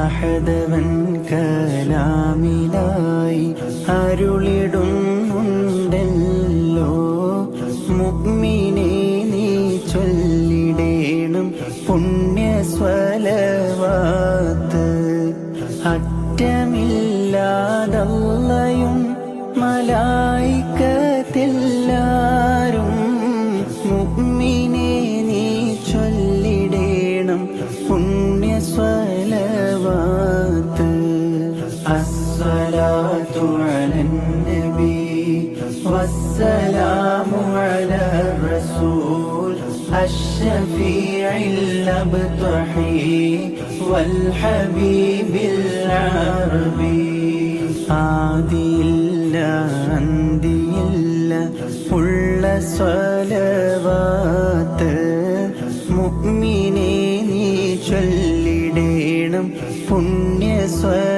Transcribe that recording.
അഹദവൻ കലാമിലായി അരുളിടുന്നുണ്ടല്ലോ മുഅ്മിനേ നീ ചൊല്ലിടേണം പുണ്യ സ്വലവാത്ത്. അറ്റമില്ലാതല്ലയും മലായികത്തെല്ലാരും മുഅ്മിനേ നീ ചൊല്ലിടേണം പുണ്യ സ്വലവാത്ത്. അസ്സലാത്തു അലൻ നബി വസ്സലാമു അലാ റസൂൽ അശ്ശഫീഇൽ അബ്തഹി വൽ ഹബീബിൽ അറബി. ആദിയില്ല അന്തിയില്ല ഉള്ള സ്വലവാത്ത് മുഅ്മിനേ നീ ചൊല്ലിടേണം പുണ്യ സ്വലവാത്ത്.